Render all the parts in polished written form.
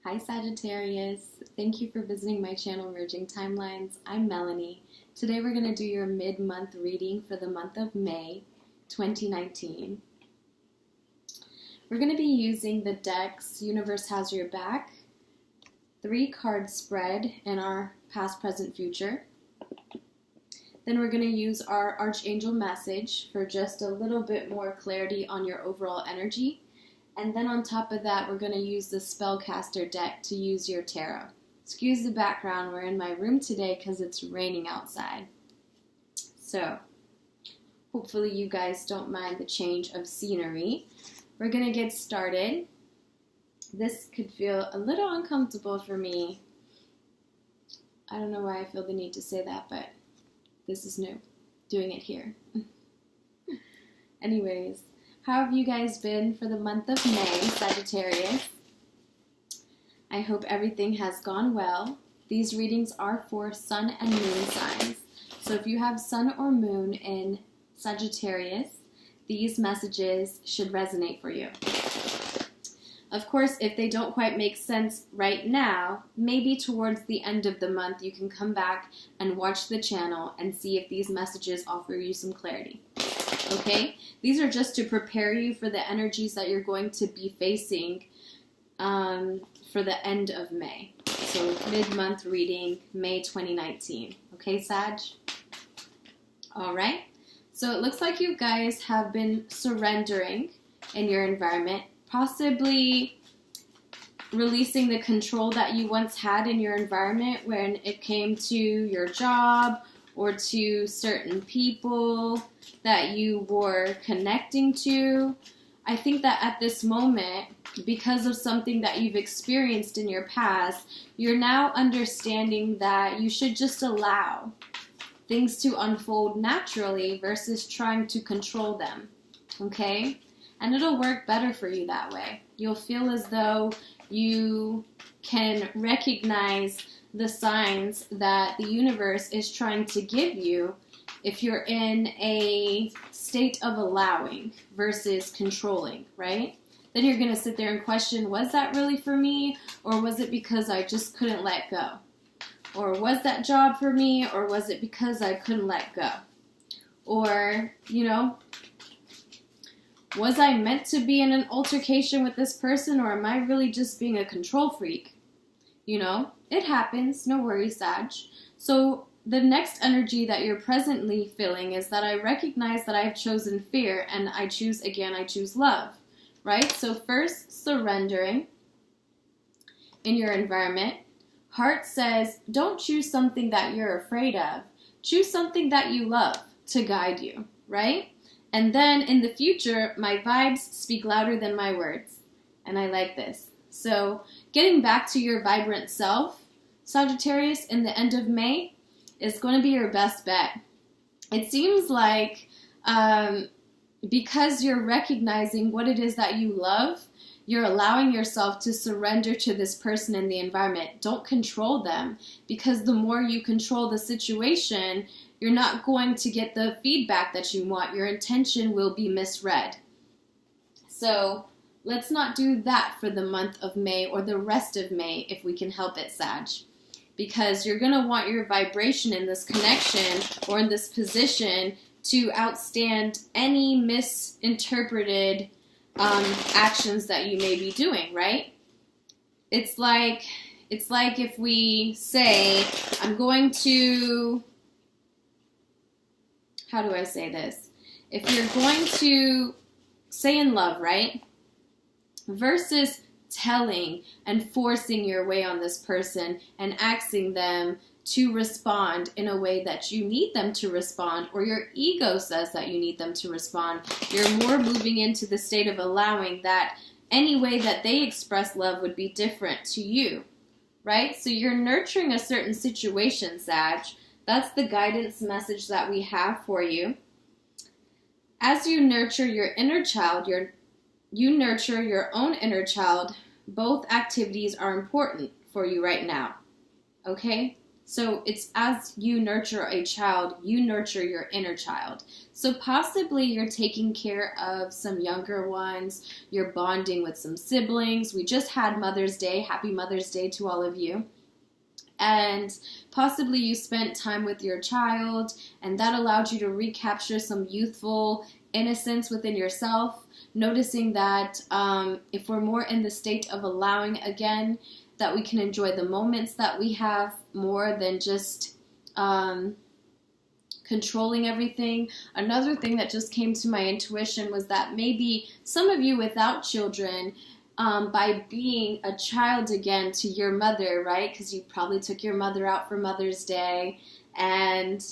Hi Sagittarius, thank you for visiting my channel Merging Timelines. I'm Melanie. Today we're going to do your mid-month reading for the month of May 2019. We're going to be using the decks Universe Has Your Back, 3-card spread in our past, present, future. Then we're going to use our Archangel message for just a little bit more clarity on your overall energy. And then on top of that, we're going to use the Spellcaster deck to use your tarot. Excuse the background, we're in my room today because it's raining outside. So, hopefully you guys don't mind the change of scenery. We're going to get started. This could feel a little uncomfortable for me. I don't know why I feel the need to say that, but this is new. Doing it here. Anyways. How have you guys been for the month of May, Sagittarius? I hope everything has gone well. These readings are for Sun and Moon signs. So if you have Sun or Moon in Sagittarius, these messages should resonate for you. Of course, if they don't quite make sense right now, maybe towards the end of the month you can come back and watch the channel and see if these messages offer you some clarity. Okay? These are just to prepare you for the energies that you're going to be facing for the end of May. So mid-month reading, May 2019. Okay, Sag? Alright. So it looks like you guys have been surrendering in your environment, possibly releasing the control that you once had in your environment when it came to your job or to certain people that you were connecting to. I think that at this moment, because of something that you've experienced in your past, you're now understanding that you should just allow things to unfold naturally versus trying to control them, okay? And it'll work better for you that way. You'll feel as though you can recognize the signs that the universe is trying to give you if you're in a state of allowing versus controlling, right? Then you're going to sit there and question, was that really for me? Or was it because I just couldn't let go? Or was that job for me? Or was it because I couldn't let go? Or, was I meant to be in an altercation with this person? Or am I really just being a control freak? It happens. No worries, Sag. So the next energy that you're presently feeling is that I recognize that I've chosen fear and I choose love, right? So first, surrendering in your environment. Heart says, don't choose something that you're afraid of. Choose something that you love to guide you, right? And then in the future, my vibes speak louder than my words. And I like this. So getting back to your vibrant self, Sagittarius, in the end of May, is going to be your best bet. It seems like because you're recognizing what it is that you love, you're allowing yourself to surrender to this person in the environment. Don't control them, because the more you control the situation, you're not going to get the feedback that you want. Your intention will be misread. So let's not do that for the month of May or the rest of May if we can help it, Sag. Because you're going to want your vibration in this connection or in this position to outstand any misinterpreted actions that you may be doing, right? It's like if we say, I'm going to, how do I say this? If you're going to say in love, right? Versus telling and forcing your way on this person and asking them to respond in a way that you need them to respond, or your ego says that you need them to respond. You're more moving into the state of allowing that any way that they express love would be different to you, right? So you're nurturing a certain situation, Sag. That's the guidance message that we have for you. As you nurture your inner child, you nurture your own inner child. Both activities are important for you right now, okay? So it's as you nurture a child, you nurture your inner child. So possibly you're taking care of some younger ones, you're bonding with some siblings. We just had Mother's Day. Happy Mother's Day to all of you. And possibly you spent time with your child, and that allowed you to recapture some youthful innocence within yourself, noticing that if we're more in the state of allowing again, that we can enjoy the moments that we have more than just controlling everything. Another thing that just came to my intuition was that maybe some of you without children, by being a child again to your mother, right? Because you probably took your mother out for Mother's Day, and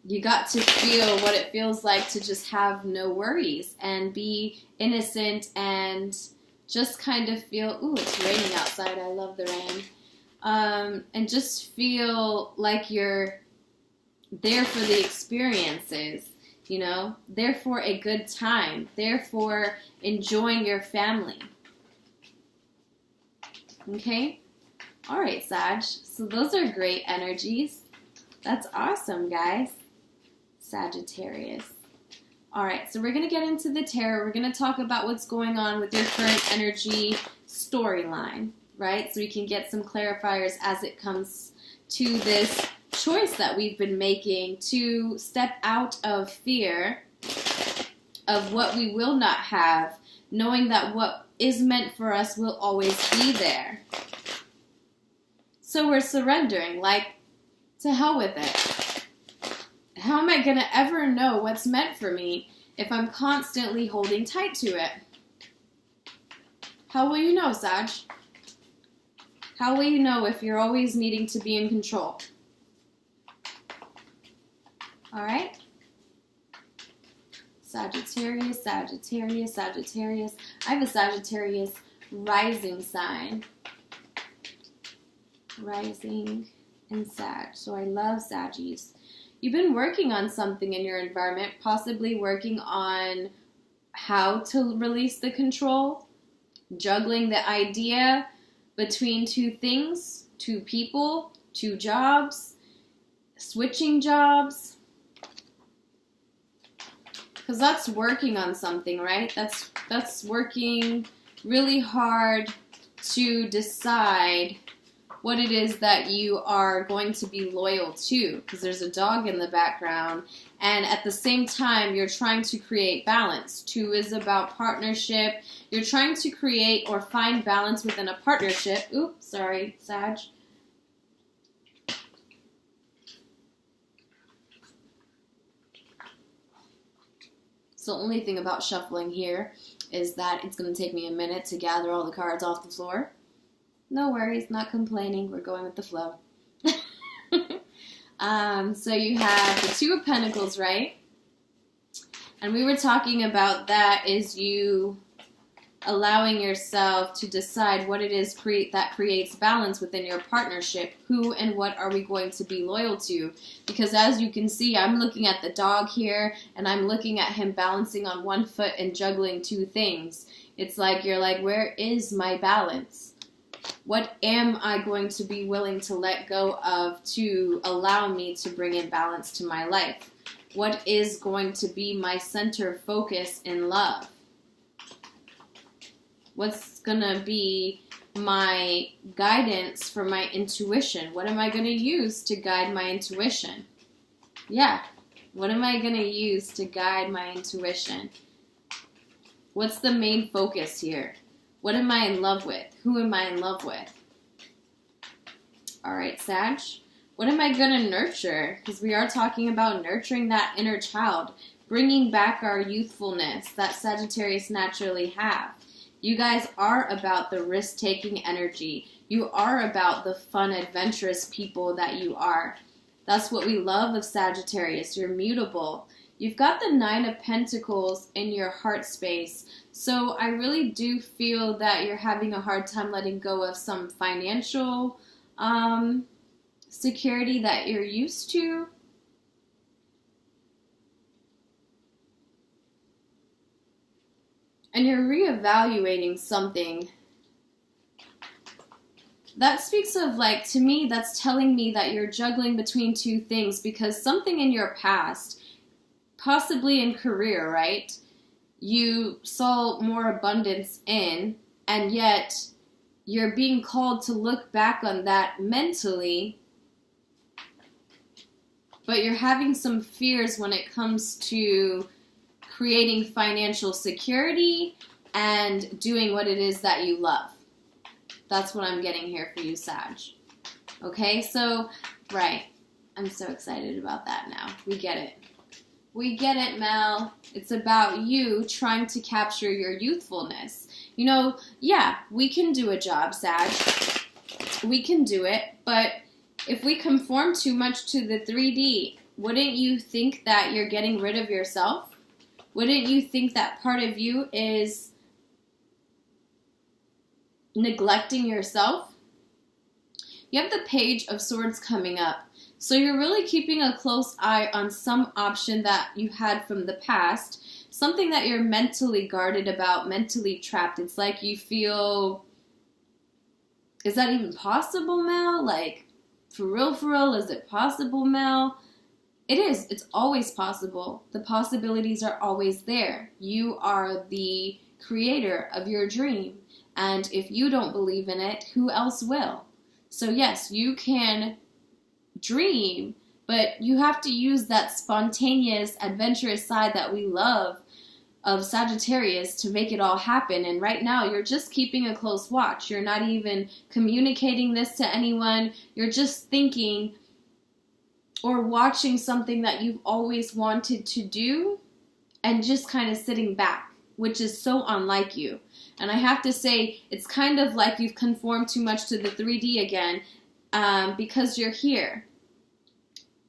you got to feel what it feels like to just have no worries and be innocent and just kind of feel, ooh, it's raining outside. I love the rain. And just feel like you're there for the experiences, you know, there for a good time, there for enjoying your family. Okay? All right, Sag. So those are great energies. That's awesome, guys. Sagittarius. All right, so we're going to get into the tarot. We're going to talk about what's going on with your current energy storyline, right? So we can get some clarifiers as it comes to this choice that we've been making to step out of fear of what we will not have, knowing that what is meant for us will always be there. So we're surrendering, like, to hell with it. How am I going to ever know what's meant for me if I'm constantly holding tight to it? How will you know, Sag? How will you know if you're always needing to be in control? All right? Sagittarius, Sagittarius, Sagittarius. I have a Sagittarius rising sign. Rising and Sag. So I love Saggies. You've been working on something in your environment, possibly working on how to release the control, juggling the idea between two things, two people, two jobs, switching jobs. Because that's working on something, right? That's working really hard to decide what it is that you are going to be loyal to, because there's a dog in the background, and at the same time you're trying to create balance. 2 is about partnership. You're trying to create or find balance within a partnership. Oops, sorry, Sag. So the only thing about shuffling here is that it's going to take me a minute to gather all the cards off the floor. No worries, not complaining. We're going with the flow. So you have the 2 of Pentacles, right? And we were talking about that is you allowing yourself to decide what it is that creates balance within your partnership. Who and what are we going to be loyal to? Because as you can see, I'm looking at the dog here, and I'm looking at him balancing on 1 foot and juggling 2 things. It's like you're like, where is my balance? What am I going to be willing to let go of to allow me to bring in balance to my life? What is going to be my center focus in love? What's going to be my guidance for my intuition? What am I going to use to guide my intuition? Yeah, what am I going to use to guide my intuition? What's the main focus here? What am I in love with? Who am I in love with? All right, Sag. What am I going to nurture? Because we are talking about nurturing that inner child, bringing back our youthfulness that Sagittarius naturally have. You guys are about the risk-taking energy. You are about the fun, adventurous people that you are. That's what we love of Sagittarius. You're mutable. You've got the 9 of Pentacles in your heart space. So I really do feel that you're having a hard time letting go of some financial security that you're used to. And you're reevaluating something that speaks of, like, to me, that's telling me that you're juggling between two things, because something in your past, possibly in career, right, you saw more abundance in, and yet you're being called to look back on that mentally, but you're having some fears when it comes to creating financial security and doing what it is that you love. That's what I'm getting here for you, Sag. Okay, so, right. I'm so excited about that now. We get it. We get it, Mel. It's about you trying to capture your youthfulness. You know, yeah, we can do a job, Sag. We can do it, but if we conform too much to the 3D, wouldn't you think that you're getting rid of yourself? Wouldn't you think that part of you is neglecting yourself? You have the Page of Swords coming up. So you're really keeping a close eye on some option that you had from the past, something that you're mentally guarded about, mentally trapped. It's like you feel, is that even possible, Mel? Like, for real, is it possible, Mel? It is. It's always possible. The possibilities are always there. You are the creator of your dream. And if you don't believe in it, who else will? So yes, you can dream, but you have to use that spontaneous, adventurous side that we love of Sagittarius to make it all happen. And right now, you're just keeping a close watch. You're not even communicating this to anyone. You're just thinking or watching something that you've always wanted to do and just kind of sitting back, which is so unlike you. And I have to say, it's kind of like you've conformed too much to the 3D again, because you're here.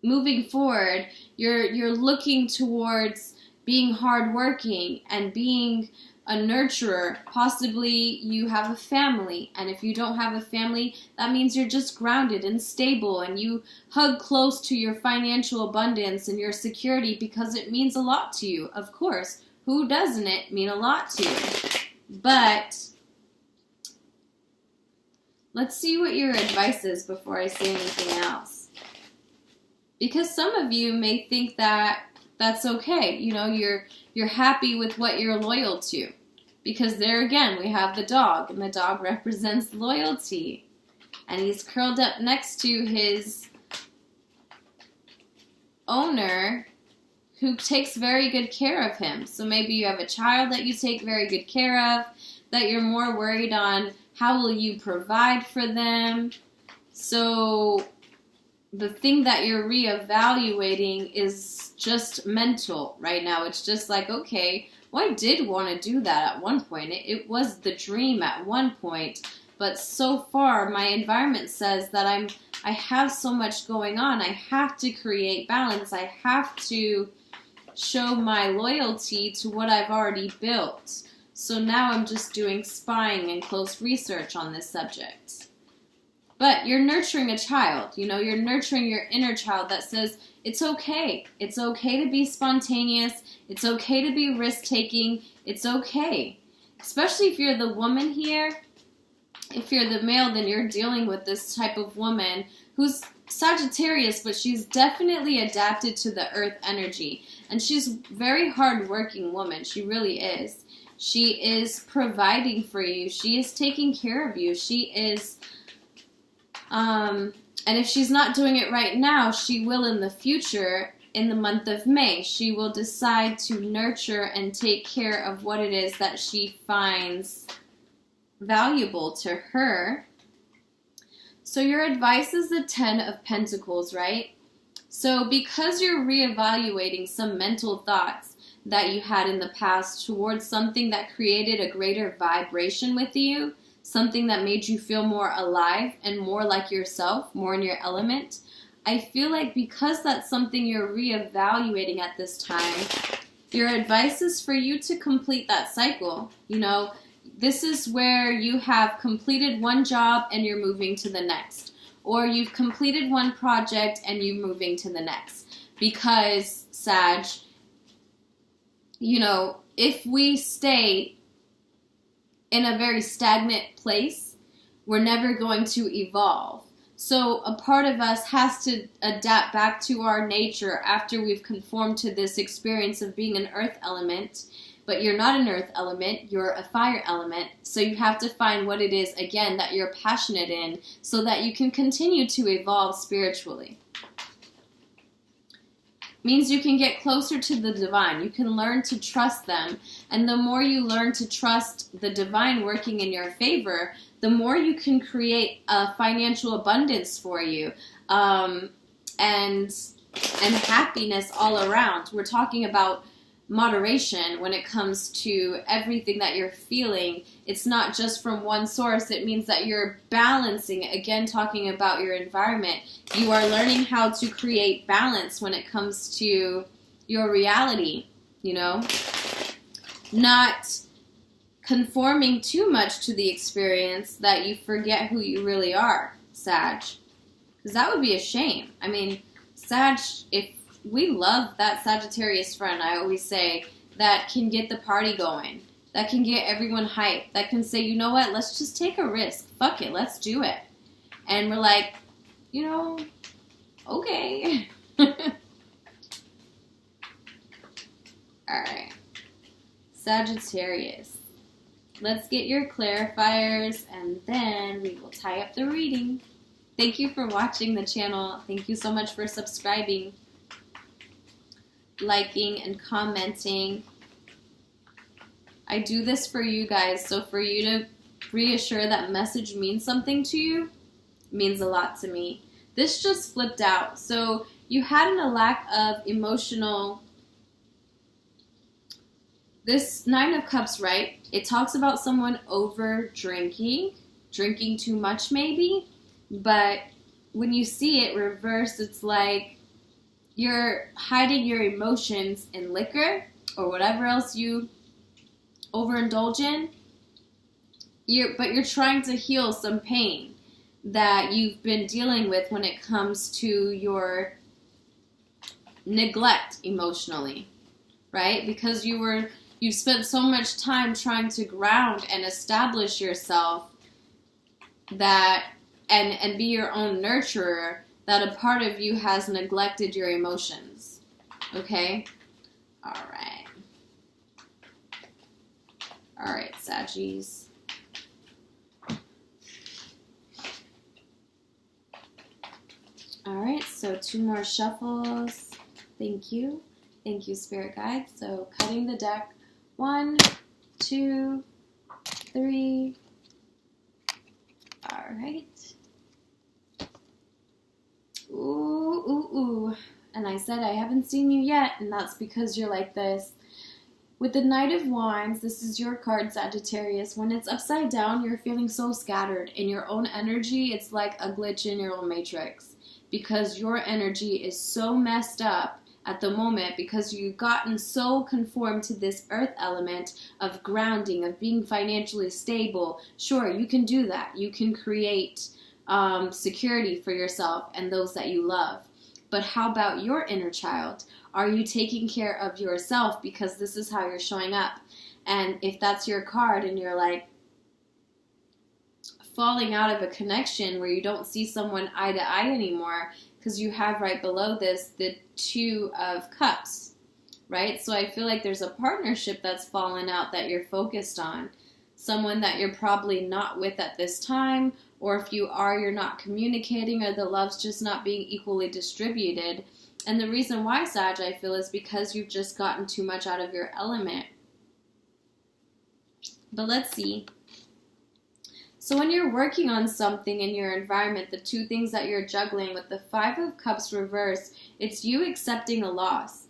Moving forward, you're looking towards being hardworking and being a nurturer. Possibly you have a family, and if you don't have a family, that means you're just grounded and stable, and you hug close to your financial abundance and your security because it means a lot to you. Of course, who doesn't it mean a lot to you? But let's see what your advice is before I say anything else. Because some of you may think that that's okay. You know, you're happy with what you're loyal to. Because there again, we have the dog, and the dog represents loyalty. And he's curled up next to his owner, who takes very good care of him. So maybe you have a child that you take very good care of, that you're more worried on how will you provide for them. So the thing that you're reevaluating is just mental right now. It's just like, okay, well, I did want to do that at one point. It was the dream at one point. But so far, my environment says that I have so much going on. I have to create balance. I have to show my loyalty to what I've already built. So now I'm just doing spying and close research on this subject. But you're nurturing a child, you know, you're nurturing your inner child that says, it's okay. It's okay to be spontaneous. It's okay to be risk-taking. It's okay. Especially if you're the woman here. If you're the male, then you're dealing with this type of woman who's Sagittarius, but she's definitely adapted to the earth energy. And she's a very hard-working woman. She really is. She is providing for you. She is taking care of you. She is, and if she's not doing it right now, she will in the future, in the month of May. She will decide to nurture and take care of what it is that she finds valuable to her. So your advice is the 10 of Pentacles, right? So because you're reevaluating some mental thoughts that you had in the past towards something that created a greater vibration with you, something that made you feel more alive and more like yourself, more in your element, I feel like because that's something you're reevaluating at this time, your advice is for you to complete that cycle. You know, this is where you have completed one job and you're moving to the next. Or you've completed one project and you're moving to the next. Because, Sag, you know, if we stay in a very stagnant place, we're never going to evolve. So a part of us has to adapt back to our nature after we've conformed to this experience of being an earth element. But you're not an earth element, you're a fire element. So you have to find what it is, again, that you're passionate in so that you can continue to evolve spiritually. Means you can get closer to the divine. You can learn to trust them. And the more you learn to trust the divine working in your favor, the more you can create a financial abundance for you, and happiness all around. We're talking about moderation when it comes to everything that you're feeling. It's not just from one source. It means that you're balancing. Again, talking about your environment, you are learning how to create balance when it comes to your reality, not conforming too much to the experience that you forget who you really are, Sag. Because that would be a shame. I mean, Sag, if we love that Sagittarius friend, I always say, that can get the party going, that can get everyone hyped, that can say, you know what, let's just take a risk. Fuck it, let's do it. And we're like, okay. Alright. Sagittarius. Let's get your clarifiers, and then we will tie up the reading. Thank you for watching the channel. Thank you so much for subscribing, liking, and commenting. I do this for you guys, so for you to reassure that message means something to you means a lot to me. This just flipped out. So you had a lack of emotional... This Nine of Cups, right? It talks about someone over drinking too much maybe, but when you see it reversed, it's like you're hiding your emotions in liquor or whatever else you overindulge in. But you're trying to heal some pain that you've been dealing with when it comes to your neglect emotionally, right? Because you've spent so much time trying to ground and establish yourself that and be your own nurturer, that a part of you has neglected your emotions. Okay? Alright. Alright, Saggies. Alright, so 2 more shuffles. Thank you. Thank you, Spirit Guide. So cutting the deck. 1, 2, 3. Alright. Ooh. And I said I haven't seen you yet, and that's because you're like this. With the Knight of Wands, this is your card, Sagittarius. When it's upside down, you're feeling so scattered. In your own energy, it's like a glitch in your own matrix. Because your energy is so messed up at the moment, because you've gotten so conformed to this earth element of grounding, of being financially stable. Sure, you can do that. You can create security for yourself and those that you love. But how about your inner child? Are you taking care of yourself? Because this is how you're showing up. And if that's your card and you're like falling out of a connection where you don't see someone eye to eye anymore, because you have right below this the 2 of Cups, right? So I feel like there's a partnership that's fallen out that you're focused on. Someone that you're probably not with at this time, or if you are, you're not communicating, or the love's just not being equally distributed. And the reason why, Sag, I feel, is because you've just gotten too much out of your element. But let's see. So when you're working on something in your environment, the 2 things that you're juggling with the 5 of Cups reverse, it's you accepting a loss.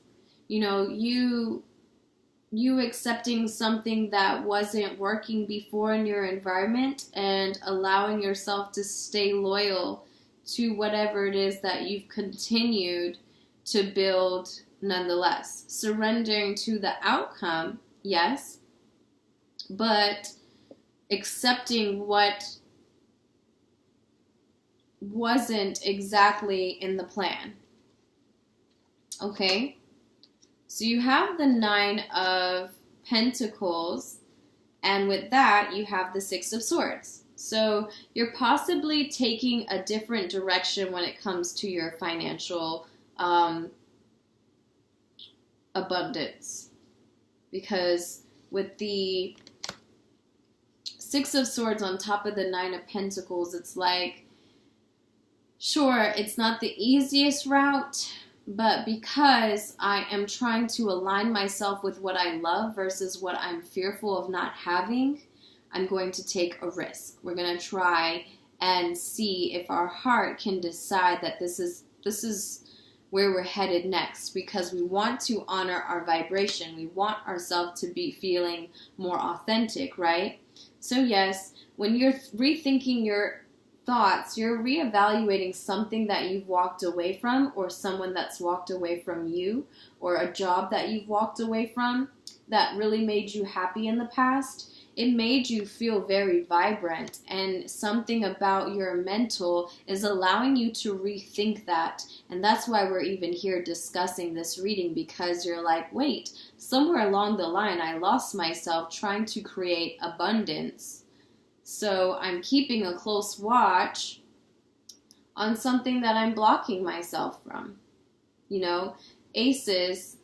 You accepting something that wasn't working before in your environment and allowing yourself to stay loyal to whatever it is that you've continued to build nonetheless. Surrendering to the outcome, yes, but accepting what wasn't exactly in the plan. Okay? So you have the 9 of Pentacles, and with that, you have the 6 of Swords. So you're possibly taking a different direction when it comes to your financial abundance. Because with the Six of Swords on top of the Nine of Pentacles, it's like, sure, it's not the easiest route, but because I am trying to align myself with what I love versus what I'm fearful of not having, I'm going to take a risk. We're going to try and see if our heart can decide that this is where we're headed next, because we want to honor our vibration. We want ourselves to be feeling more authentic, right? So yes, when you're rethinking your thoughts, you're reevaluating something that you've walked away from, or someone that's walked away from you, or a job that you've walked away from that really made you happy in the past. It made you feel very vibrant, and something about your mental is allowing you to rethink that. And that's why we're even here discussing this reading, because you're like, wait, somewhere along the line I lost myself trying to create abundance. So I'm keeping a close watch on something that I'm blocking myself from. You know, Aces,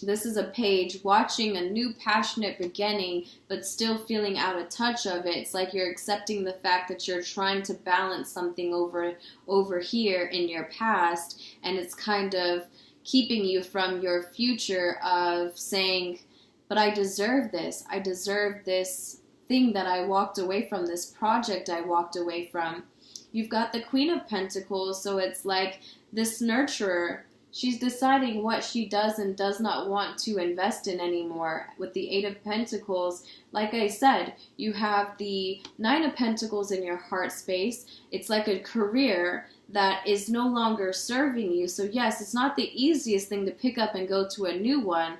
this is a page watching a new passionate beginning, but still feeling out of touch of it. It's like you're accepting the fact that you're trying to balance something over here in your past, and it's kind of keeping you from your future of saying, but I deserve this. I deserve this thing that I walked away from, this project I walked away from. You've got the Queen of Pentacles, so it's like this nurturer. She's deciding what she does and does not want to invest in anymore. With the Eight of Pentacles, like I said, you have the Nine of Pentacles in your heart space. It's like a career that is no longer serving you. So yes, it's not the easiest thing to pick up and go to a new one,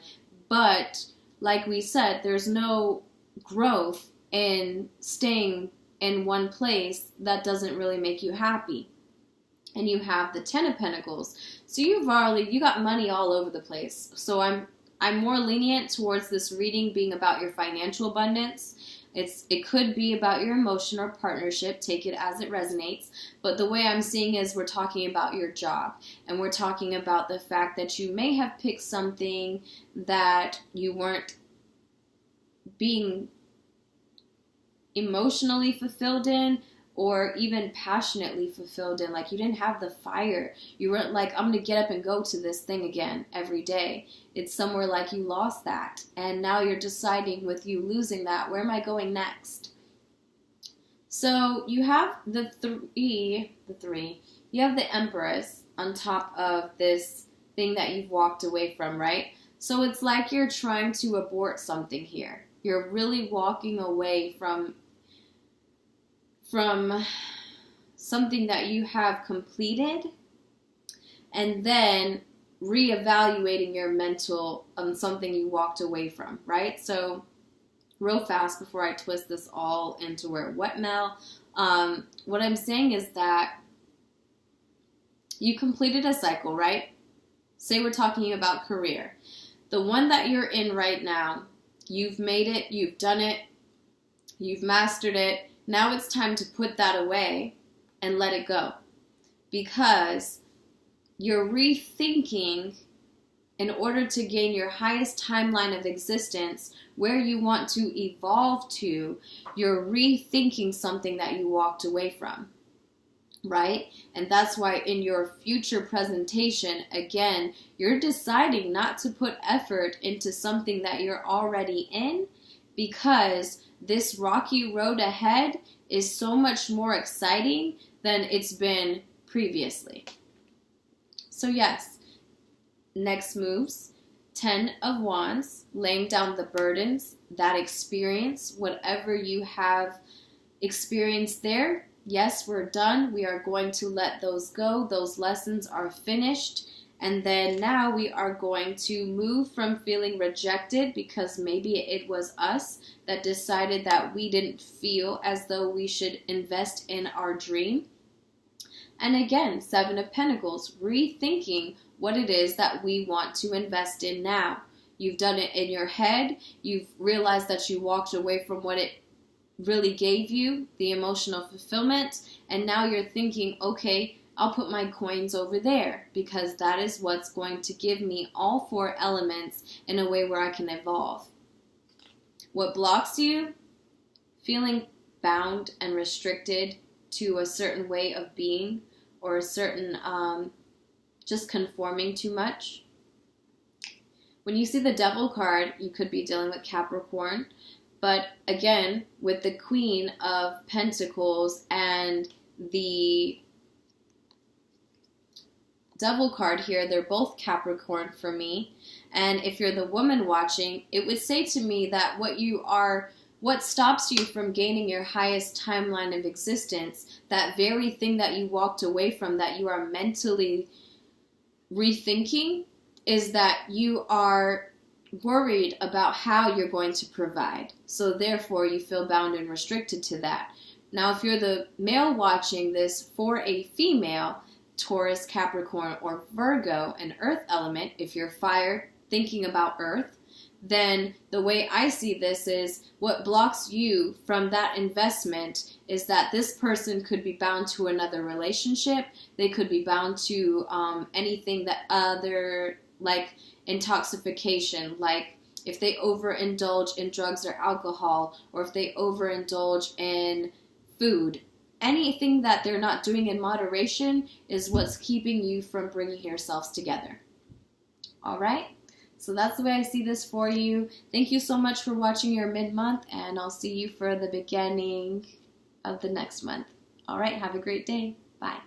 but like we said, there's no growth in staying in one place that doesn't really make you happy. And you have the Ten of Pentacles. So you got money all over the place. So I'm more lenient towards this reading being about your financial abundance. It could be about your emotion or partnership. Take it as it resonates. But the way I'm seeing is we're talking about your job. And we're talking about the fact that you may have picked something that you weren't being emotionally fulfilled in, or even passionately fulfilled in. Like you didn't have the fire. You weren't like, I'm going to get up and go to this thing again every day. It's somewhere like you lost that. And now you're deciding, with you losing that, where am I going next? So you have the three. You have the Empress on top of this thing that you've walked away from, right? So it's like you're trying to abort something here. You're really walking away from something that you have completed, and then reevaluating your mental on something you walked away from, right? So real fast before I twist this all into where what, Mel? What I'm saying is that you completed a cycle, right? Say we're talking about career. The one that you're in right now, you've made it, you've done it, you've mastered it. Now it's time to put that away and let it go, because you're rethinking, in order to gain your highest timeline of existence, where you want to evolve to. You're rethinking something that you walked away from, right? And that's why in your future presentation, again, you're deciding not to put effort into something that you're already in, because this rocky road ahead is so much more exciting than it's been previously. So yes, next moves, 10 of Wands, laying down the burdens, that experience, whatever you have experienced there. Yes, we're done. We are going to let those go. Those lessons are finished. And then now we are going to move from feeling rejected, because maybe it was us that decided that we didn't feel as though we should invest in our dream. And again, Seven of Pentacles, rethinking what it is that we want to invest in now. You've done it in your head. You've realized that you walked away from what it really gave you the emotional fulfillment, and now you're thinking, okay, I'll put my coins over there because that is what's going to give me all 4 elements in a way where I can evolve. What blocks you? Feeling bound and restricted to a certain way of being, or a certain just conforming too much. When you see the Devil card, you could be dealing with Capricorn. But again, with the Queen of Pentacles and the Devil card here, they're both Capricorn for me. And if you're the woman watching, it would say to me that what stops you from gaining your highest timeline of existence, that very thing that you walked away from, that you are mentally rethinking, is that you are worried about how you're going to provide. So therefore, you feel bound and restricted to that. Now, if you're the male watching this for a female, Taurus, Capricorn, or Virgo, an earth element, if you're fire, thinking about earth, then the way I see this is what blocks you from that investment is that this person could be bound to another relationship. They could be bound to anything that other, like intoxication, like if they overindulge in drugs or alcohol, or if they overindulge in food. Anything that they're not doing in moderation is what's keeping you from bringing yourselves together. All right? So that's the way I see this for you. Thank you so much for watching your mid-month, and I'll see you for the beginning of the next month. All right, have a great day. Bye.